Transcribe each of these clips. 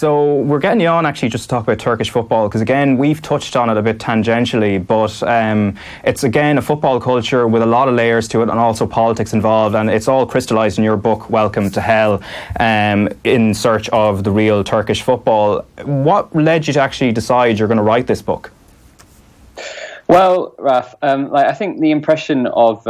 So we're getting you on actually just to talk about Turkish football, because again we've touched on it a bit tangentially, but it's again a football culture with a lot of layers to it and also politics involved, and it's all crystallised in your book Welcome to Hell, in search of the real Turkish football. What led you to actually decide you're going to write this book? Well, Raf, I think the impression of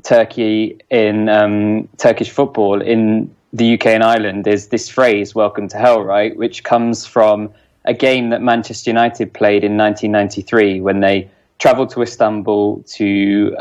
Turkey in Turkish football in the UK and Ireland is this phrase, welcome to hell, right? Which comes from a game that Manchester United played in 1993 when they travelled to Istanbul to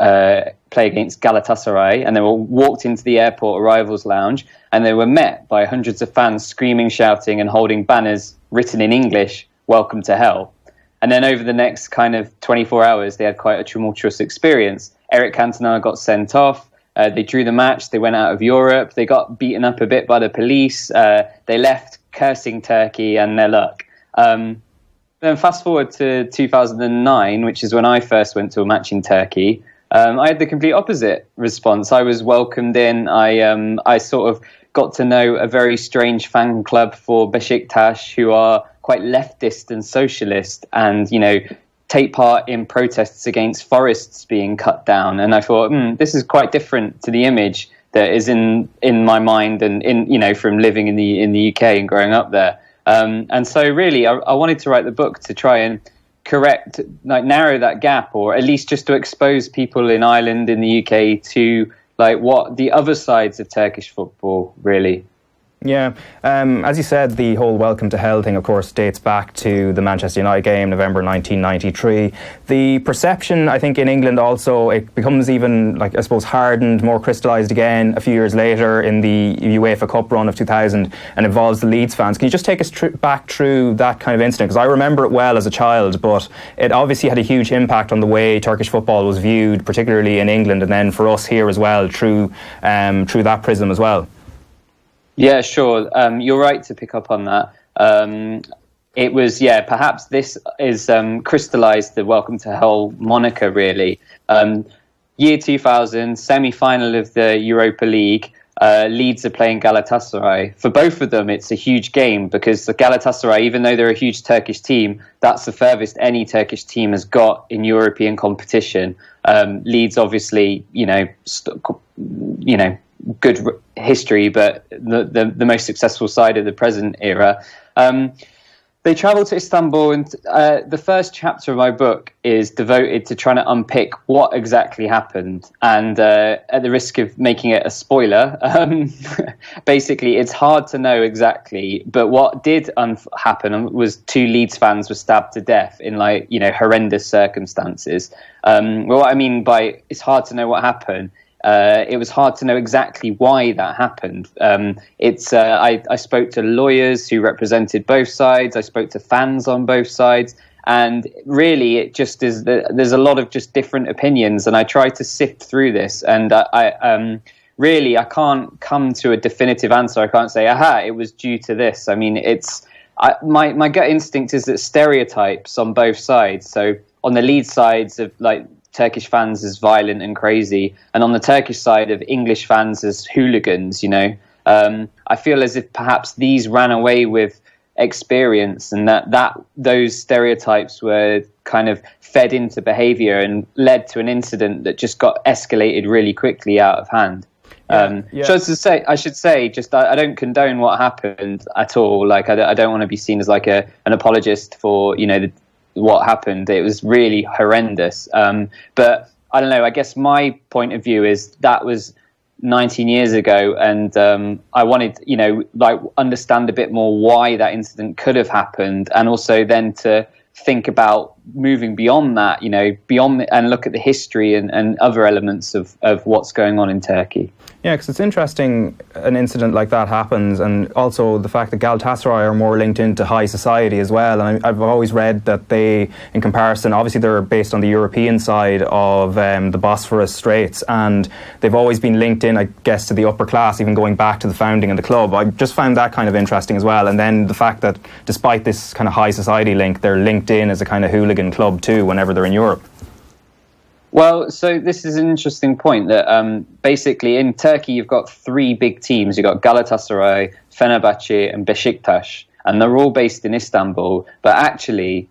play against Galatasaray, and they were walked into the airport arrivals lounge and they were met by hundreds of fans screaming, shouting and holding banners written in English, welcome to hell. And then over the next kind of 24 hours, they had quite a tumultuous experience. Eric Cantona got sent off. They drew the match. They went out of Europe. They got beaten up a bit by the police. They left cursing Turkey and their luck. Then fast forward to 2009, which is when I first went to a match in Turkey. I had the complete opposite response. I was welcomed in. I sort of got to know a very strange fan club for Beşiktaş, who are quite leftist and socialist, and take part in protests against forests being cut down. And I thought, this is quite different to the image that is in my mind and from living in the UK and growing up there. And so really I wanted to write the book to try and narrow that gap, or at least just to expose people in Ireland, in the UK, to what the other sides of Turkish football really. Yeah, as you said, the whole welcome to hell thing, of course, dates back to the Manchester United game, November 1993. The perception, I think, in England also, it becomes even, hardened, more crystallised again a few years later in the UEFA Cup run of 2000, and involves the Leeds fans. Can you just take us back through that kind of incident? Because I remember it well as a child, but it obviously had a huge impact on the way Turkish football was viewed, particularly in England, and then for us here as well, through that prism as well. Yeah, sure. You're right to pick up on that. It was, perhaps this is crystallised the Welcome to Hell moniker, really. Year 2000, semi-final of the Europa League, Leeds are playing Galatasaray. For both of them, it's a huge game because the Galatasaray, even though they're a huge Turkish team, that's the furthest any Turkish team has got in European competition. Leeds, obviously, good history, but the most successful side of the present era. They travel to Istanbul, and the first chapter of my book is devoted to trying to unpick what exactly happened. And at the risk of making it a spoiler, basically it's hard to know exactly, but what did happen was 2 Leeds fans were stabbed to death in horrendous circumstances. What I mean by it's hard to know what happened, it was hard to know exactly why that happened. I spoke to lawyers who represented both sides. I spoke to fans on both sides. And really, it just is there's a lot of just different opinions. And I try to sift through this. And I can't come to a definitive answer. I can't say, it was due to this. I mean, my gut instinct is that stereotypes on both sides. So on the lead sides of Turkish fans as violent and crazy, and on the Turkish side of English fans as hooligans, I feel as if perhaps these ran away with experience, and that those stereotypes were kind of fed into behaviour and led to an incident that just got escalated really quickly out of hand. So I should say, I don't condone what happened at all. I don't want to be seen as an apologist for what happened. It was really horrendous. But I don't know, I guess my point of view is that was 19 years ago, and I wanted, understand a bit more why that incident could have happened, and also then to think about moving beyond that, beyond and look at the history and other elements of what's going on in Turkey. Yeah, because it's interesting an incident like that happens, and also the fact that Galatasaray are more linked into high society as well. And I've always read that they, in comparison, obviously they're based on the European side of the Bosphorus Straits, and they've always been linked in, I guess, to the upper class, even going back to the founding of the club. I just found that kind of interesting as well. And then the fact that despite this kind of high society link, they're linked in as a kind of hooligan club too whenever they're in Europe. Well, so this is an interesting point that basically in Turkey you've got 3 big teams. You've got Galatasaray, Fenerbahce and Beşiktaş. and they're all based in Istanbul, but actually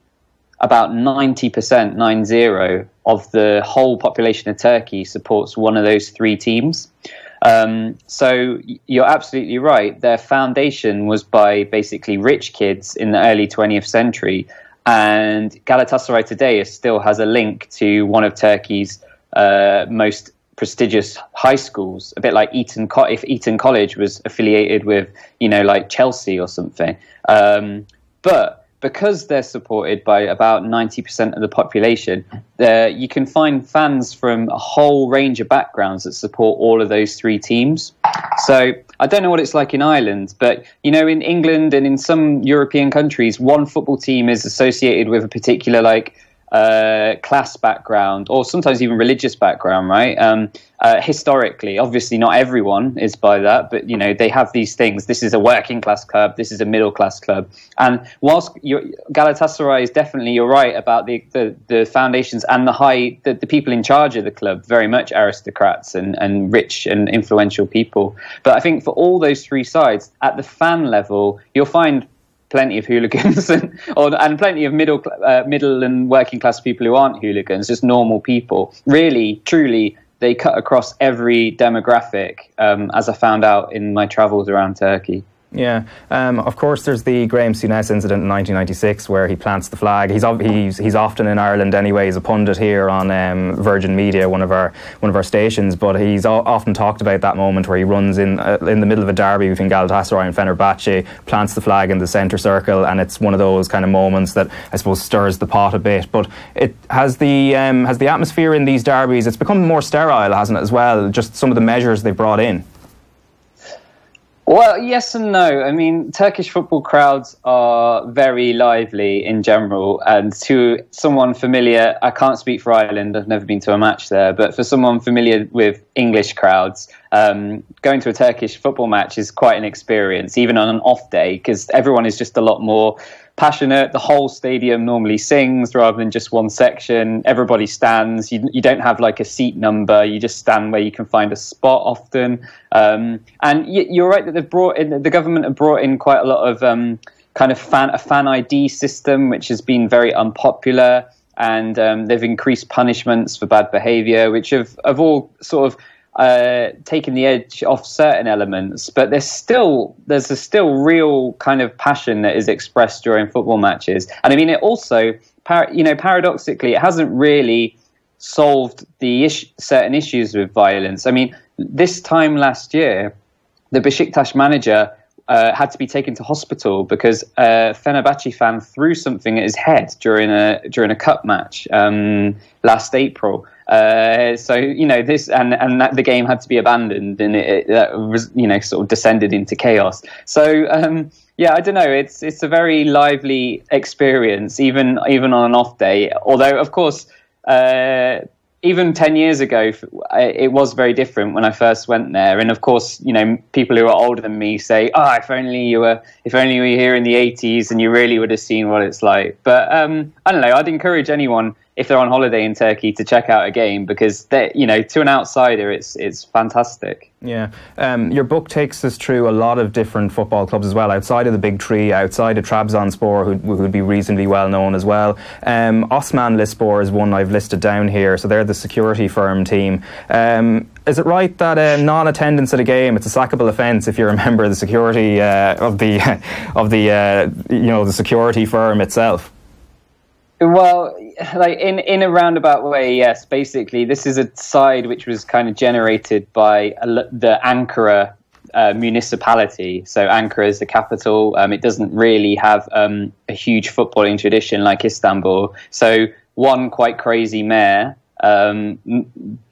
about 90%, 90, of the whole population of Turkey supports one of those three teams. So you're absolutely right. Their foundation was by basically rich kids in the early 20th century. And Galatasaray today still has a link to one of Turkey's most prestigious high schools, a bit like if Eton College was affiliated with, like Chelsea or something. But because they're supported by about 90% of the population, you can find fans from a whole range of backgrounds that support all of those three teams. So I don't know what it's like in Ireland, but, in England and in some European countries, one football team is associated with a particular, class background, or sometimes even religious background, right? Historically, obviously not everyone is by that, but they have these things. This is a working class club, this is a middle class club. And whilst Galatasaray is definitely, you're right about the foundations and the people in charge of the club, very much aristocrats and rich and influential people. But I think for all those three sides, at the fan level, you'll find plenty of hooligans and plenty of middle and working class people who aren't hooligans, just normal people. Really, truly, they cut across every demographic, as I found out in my travels around Turkey. Yeah, of course. There's the Graham Souness incident in 1996 where he plants the flag. He's often in Ireland anyway. He's a pundit here on Virgin Media, one of our stations. But he's often talked about that moment where he runs in the middle of a derby between Galatasaray and Fenerbahce, plants the flag in the centre circle, and it's one of those kind of moments that I suppose stirs the pot a bit. But it has the atmosphere in these derbies. It's become more sterile, hasn't it, as well? Just some of the measures they've brought in. Well, yes and no. I mean, Turkish football crowds are very lively in general. And to someone familiar, I can't speak for Ireland, I've never been to a match there, but for someone familiar with English crowds, going to a Turkish football match is quite an experience, even on an off day, because everyone is just a lot more passionate. The whole stadium normally sings rather than just one section. Everybody stands. You don't have like a seat number. You just stand where you can find a spot often. And you're right that the government have brought in quite a lot of kind of fan ID system, which has been very unpopular. And they've increased punishments for bad behaviour, which have all sort of taken the edge off certain elements, but there's a still real kind of passion that is expressed during football matches. And I mean, it also, paradoxically, it hasn't really solved the certain issues with violence. I mean, this time last year, the Besiktas manager had to be taken to hospital because a Fenerbahce fan threw something at his head during a cup match last April. So this and that the game had to be abandoned, and it was sort of descended into chaos. So I don't know. It's a very lively experience, even on an off day. Although, of course, even 10 years ago, it was very different when I first went there. And of course, people who are older than me say, "Oh, if only you were here in the 80s, and you really would have seen what it's like." But I don't know. I'd encourage anyone, if they're on holiday in Turkey, to check out a game, because to an outsider, it's fantastic. Yeah. Your book takes us through a lot of different football clubs as well, outside of the big three, outside of Trabzonspor, who would be reasonably well known as well. Osmanlispor is one I've listed down here, so they're the security firm team. Is it right that non-attendance at a game, it's a sackable offence if you're a member of the security of the security firm itself? Well, like in a roundabout way, yes. Basically, this is a side which was kind of generated by the Ankara municipality. So Ankara is the capital. It doesn't really have a huge footballing tradition like Istanbul. So one quite crazy mayor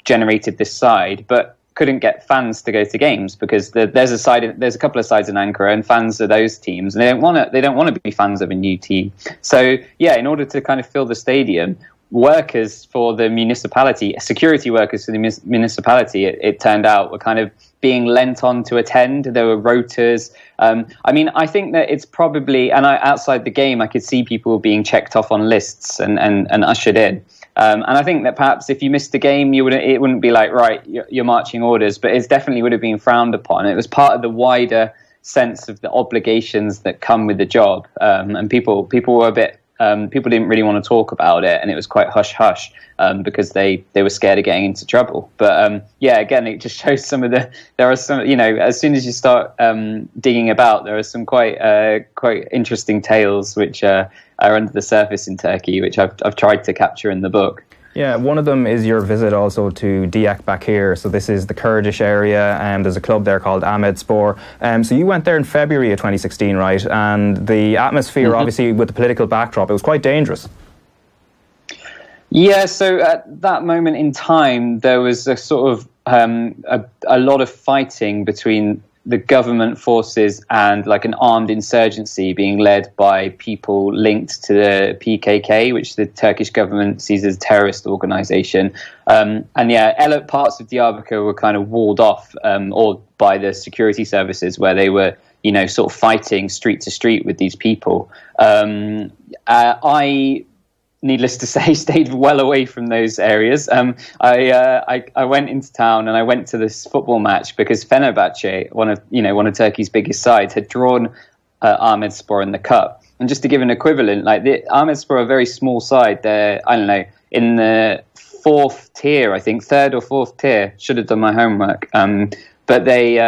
generated this side, but couldn't get fans to go to games because there's a couple of sides in Ankara, and fans of those teams, and they don't want to be fans of a new team. So in order to kind of fill the stadium, workers for the municipality, security workers for the municipality, it turned out, were kind of being lent on to attend. There were rotas. I mean, I think that it's probably, and outside the game, I could see people being checked off on lists and ushered in. And I think that perhaps if you missed the game, it wouldn't be like, right, you're marching orders, but it definitely would have been frowned upon. It was part of the wider sense of the obligations that come with the job, and people were a bit. People didn't really want to talk about it, and it was quite hush-hush because they were scared of getting into trouble. But again, it just shows there are some, as soon as you start digging about, there are some quite interesting tales which are under the surface in Turkey, which I've tried to capture in the book. Yeah, one of them is your visit also to Diyarbakir. So this is the Kurdish area, and there's a club there called Ahmedspor. So you went there in February of 2016, right? And the atmosphere, obviously, with the political backdrop, it was quite dangerous. Yeah, so at that moment in time, there was a sort of a lot of fighting between the government forces and like an armed insurgency being led by people linked to the PKK, which the Turkish government sees as a terrorist organization. Parts of Diyarbakir were kind of walled off or by the security services, where they were, sort of fighting street to street with these people. I needless to say, stayed well away from those areas. I went into town and I went to this football match because Fenerbahce, one of Turkey's biggest sides, had drawn Ahmedspor in the cup. And just to give an equivalent, like the Ahmedspor are a very small side. They're, I don't know, in the fourth tier, I think, third or fourth tier. Should have done my homework. But they,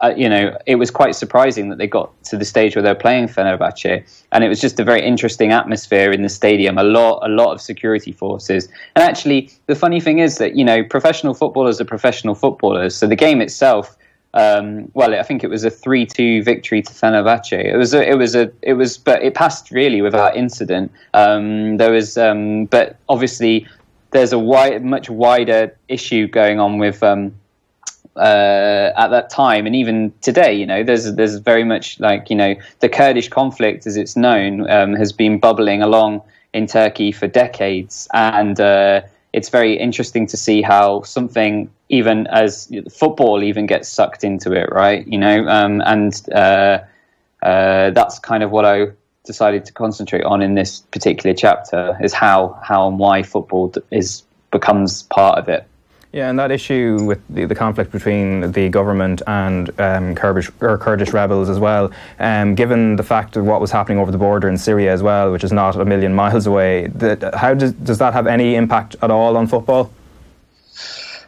it was quite surprising that they got to the stage where they're playing Fenerbahce, and it was just a very interesting atmosphere in the stadium. A lot of security forces, and actually, the funny thing is that professional footballers are professional footballers. So the game itself, I think it was a 3-2 victory to Fenerbahce. But it passed really without incident. But obviously, there's a much wider issue going on with. At that time, and even today, there's very much the Kurdish conflict, as it's known, has been bubbling along in Turkey for decades, and it's very interesting to see how something even as football even gets sucked into it, right? That's kind of what I decided to concentrate on in this particular chapter, is how and why football becomes part of it. Yeah, and that issue with the conflict between the government and Kurdish rebels as well, given the fact of what was happening over the border in Syria as well, which is not a million miles away, how does that have any impact at all on football?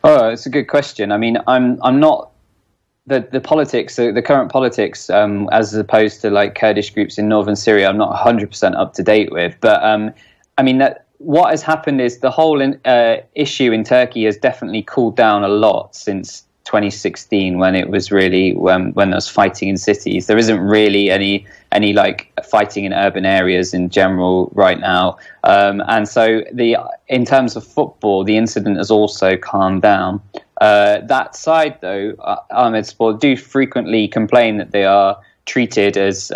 Oh, it's a good question. I mean, I'm not the politics, the current politics, as opposed to like Kurdish groups in northern Syria. I'm not 100% up to date with, but I mean that. What has happened is the whole issue in Turkey has definitely cooled down a lot since 2016, when it was really when there was fighting in cities. There isn't really any like fighting in urban areas in general right now, and so in terms of football, the incident has also calmed down. That side, though, Ahmedspor do frequently complain that they are treated as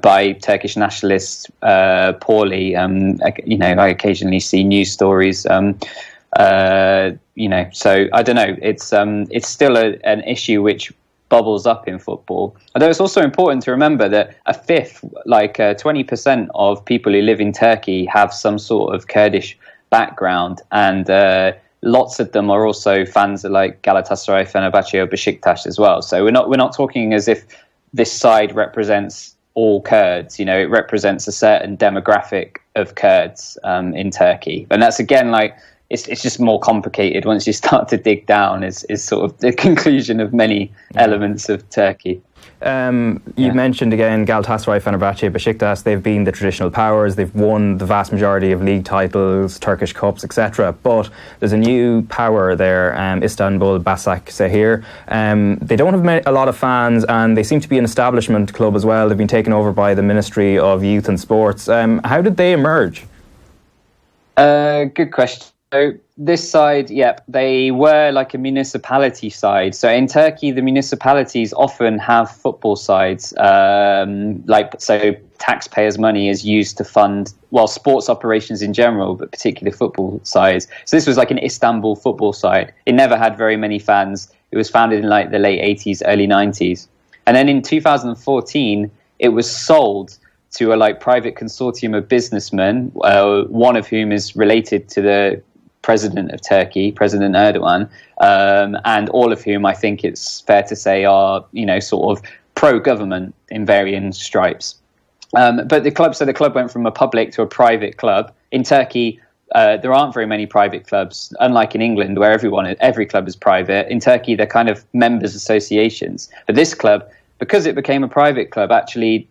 by Turkish nationalists poorly. I occasionally see news stories. So I don't know. It's still an issue which bubbles up in football. Although it's also important to remember that a fifth, 20% of people who live in Turkey have some sort of Kurdish background, and lots of them are also fans of like Galatasaray, Fenerbahce, or Besiktas as well. So we're not talking as if this side represents all Kurds. It represents a certain demographic of Kurds in Turkey, and that's again it's just more complicated once you start to dig down. Is sort of the conclusion of many elements of Turkey. You mentioned again Galatasaray, Fenerbahce, Besiktas. They've been the traditional powers. They've won the vast majority of league titles, Turkish cups, etc. But there's a new power there, Istanbul Basaksehir. They don't have a lot of fans, and they seem to be an establishment club as well. They've been taken over by the Ministry of Youth and Sports. How did they emerge? Good question. So this side, they were like a municipality side. So in Turkey, the municipalities often have football sides. So taxpayers' money is used to fund, sports operations in general, but particularly football sides. So this was like an Istanbul football side. It never had very many fans. It was founded in like the late 80s, early 90s. And then in 2014, it was sold to a private consortium of businessmen, one of whom is related to the president of Turkey, President Erdoğan, and all of whom I think it's fair to say are, sort of pro-government in varying stripes. But the club went from a public to a private club. In Turkey, there aren't very many private clubs, unlike in England, where every club is private. In Turkey, they're kind of members' associations. But this club, because it became a private club, actually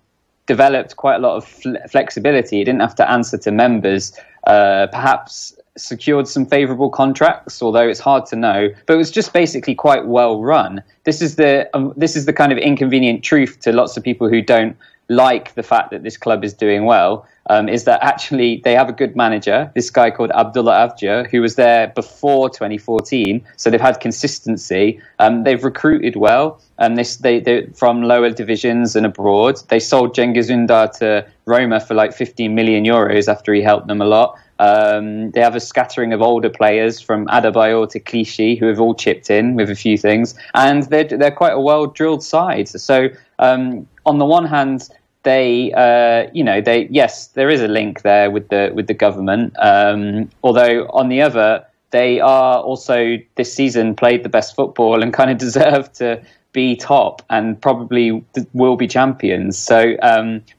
developed quite a lot of flexibility. It didn't have to answer to members, perhaps secured some favourable contracts, although it's hard to know. But it was just basically quite well run. This is the kind of inconvenient truth to lots of people who don't like the fact that this club is doing well, is that actually they have a good manager, this guy called Abdullah Avcı, who was there before 2014. So they've had consistency. They've recruited well, they're from lower divisions and abroad. They sold Cengiz Ünder to Roma for like 15 million euros after he helped them a lot. They have a scattering of older players from Adebayor to Clichy who have all chipped in with a few things, and they're quite a well-drilled side. So on the one hand, yes, there is a link there with the government. Although on the other, they are also this season played the best football and kind of deserve to be top and probably will be champions. So,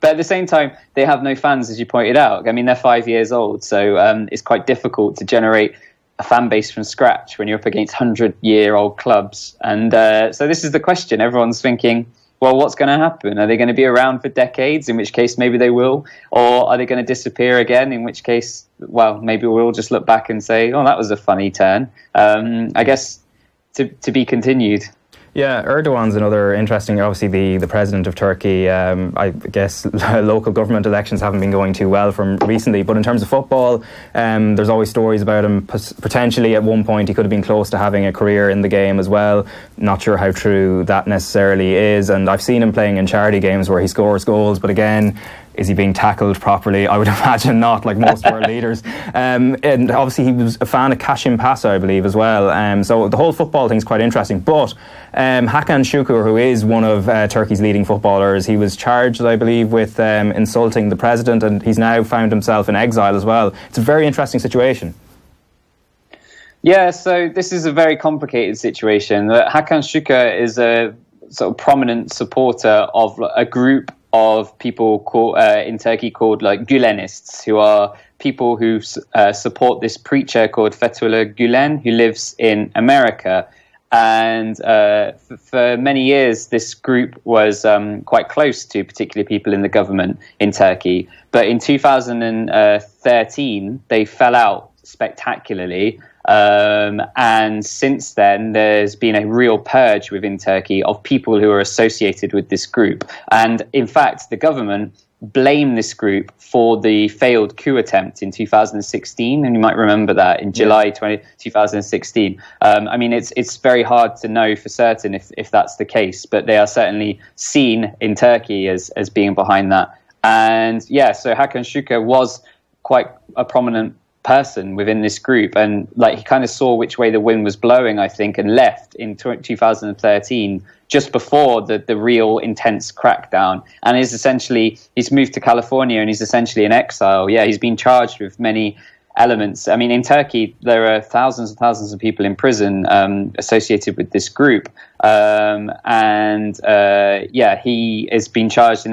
but at the same time, they have no fans, as you pointed out. I mean, they're 5 years old, so it's quite difficult to generate a fan base from scratch when you're up against 100-year-old clubs. And so this is the question. Everyone's thinking, well, what's going to happen? Are they going to be around for decades, in which case maybe they will? Or are they going to disappear again, in which case, well, maybe we'll just look back and say, oh, that was a funny turn. I guess to be continued. Yeah, Erdoğan's another interesting, obviously the president of Turkey. I guess local government elections haven't been going too well from recently, but in terms of football, there's always stories about him. Potentially at one point he could have been close to having a career in the game as well. Not sure how true that necessarily is, and I've seen him playing in charity games where he scores goals, but again, is he being tackled properly? I would imagine not, like most world leaders. And obviously he was a fan of Kashim Pasa, I believe, as well. So the whole football thing is quite interesting. But Hakan Sukur, who is one of Turkey's leading footballers, he was charged, I believe, with insulting the president, and he's now found himself in exile as well. It's a very interesting situation. Yeah, so this is a very complicated situation. Hakan Sukur is a sort of prominent supporter of a group of people in Turkey called like Gülenists, who are people who support this preacher called Fethullah Gülen, who lives in America. And for many years, this group was quite close to particular people in the government in Turkey. But in 2013, they fell out spectacularly. And since then, there's been a real purge within Turkey of people who are associated with this group. And in fact, the government blamed this group for the failed coup attempt in 2016. And you might remember that in July 2016. I mean, it's very hard to know for certain if that's the case, but they are certainly seen in Turkey as being behind that. And yeah, so Hakan Sukur was quite a prominent person within this group, and like he kind of saw which way the wind was blowing, I think, and left in 2013, just before the real intense crackdown, and he's moved to California and he's essentially in exile. Yeah, he's been charged with many elements. I mean, in Turkey, there are thousands and thousands of people in prison associated with this group. He has been charged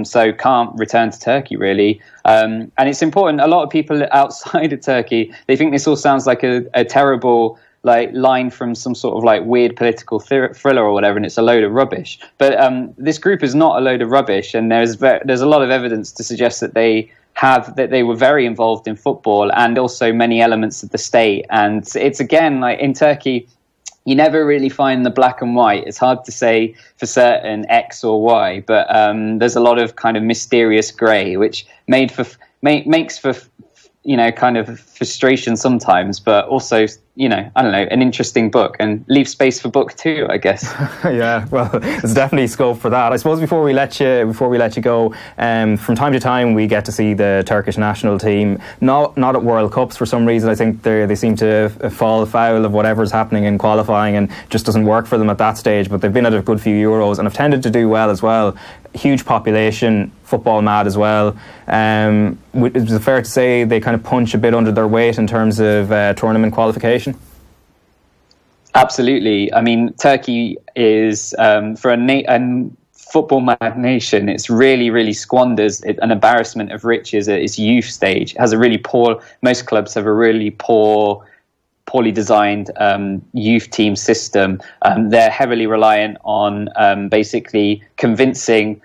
so can't return to Turkey, really. And it's important. A lot of people outside of Turkey, they think this all sounds like a terrible line from some sort of weird political thriller or whatever, and it's a load of rubbish. But this group is not a load of rubbish, and there's a lot of evidence to suggest that they were very involved in football and also many elements of the state. And it's again, in Turkey, you never really find the black and white. It's hard to say for certain X or Y, but there's a lot of kind of mysterious grey, which makes for kind of frustration sometimes, but also I don't know, an interesting book, and leave space for book 2, I guess. Yeah, well, there's definitely scope for that. I suppose before we let you go, from time to time we get to see the Turkish national team, not at World Cups for some reason. I think they seem to fall foul of whatever's happening in qualifying, and just doesn't work for them at that stage. But they've been at a good few Euros and have tended to do well as well. Huge population, football mad as well. Is it fair to say they kind of punch a bit under their weight in terms of tournament qualification? Absolutely. I mean, Turkey is, for a football mad nation, it's really squanders an embarrassment of riches at its youth stage. It has a really poor, most clubs have a really poorly designed youth team system. They're heavily reliant on basically convincing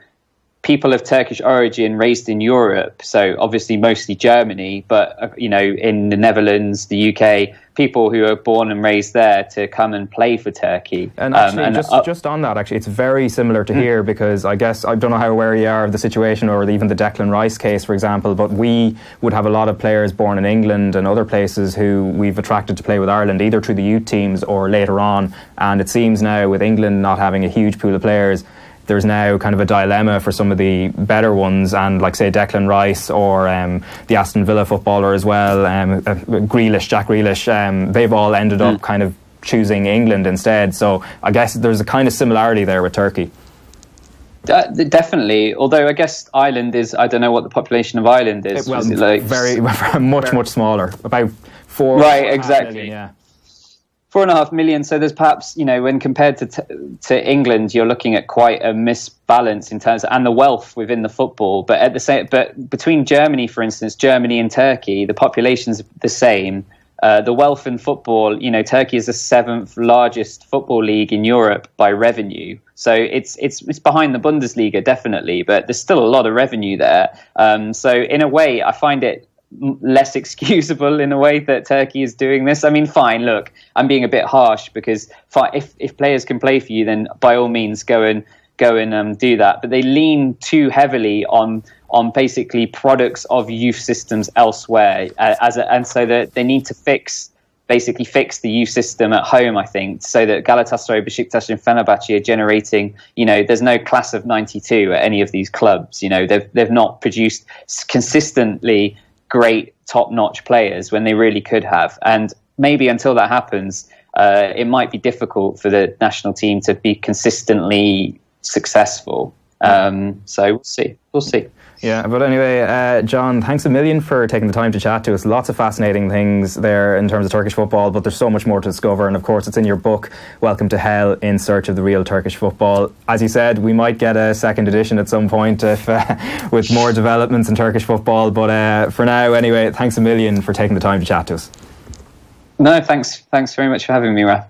people of Turkish origin raised in Europe, so obviously mostly Germany, but in the Netherlands, the UK, people who are born and raised there to come and play for Turkey. And actually, just on that, actually, it's very similar to here, because I guess, I don't know how aware you are of the situation, or even the Declan Rice case, for example, but we would have a lot of players born in England and other places who we've attracted to play with Ireland, either through the youth teams or later on. And it seems now, with England not having a huge pool of players, there's now kind of a dilemma for some of the better ones, and like say Declan Rice or the Aston Villa footballer as well, Jack Grealish, they've all ended up kind of choosing England instead. So I guess there's a kind of similarity there with Turkey. Definitely, although I guess Ireland is, I don't know what the population of Ireland is. Well, it like very much smaller, about 4. Right, exactly. Million, yeah. 4.5 million. So there's perhaps, when compared to England, you're looking at quite a misbalance in terms of, and the wealth within the football. But but between Germany, for instance, Germany and Turkey, the population's the same. The wealth in football, Turkey is the 7th largest football league in Europe by revenue. So it's behind the Bundesliga, definitely, but there's still a lot of revenue there. So in a way, I find it less excusable in a way that Turkey is doing this. I mean, fine, look, I'm being a bit harsh, because if players can play for you, then by all means go and do that. But they lean too heavily on basically products of youth systems elsewhere, and so that they need to fix the youth system at home, I think, so that Galatasaray, Besiktas and Fenerbahce are generating, there's no class of 92 at any of these clubs. They've not produced consistently great top-notch players when they really could have. And maybe until that happens, it might be difficult for the national team to be consistently successful. So we'll see. Yeah, but anyway, John, thanks a million for taking the time to chat to us. Lots of fascinating things there in terms of Turkish football, but there's so much more to discover. And of course, it's in your book, Welcome to Hell, In Search of the Real Turkish Football. As you said, we might get a second edition at some point if, with more developments in Turkish football. But for now, anyway, thanks a million for taking the time to chat to us. No, thanks very much for having me, Raf.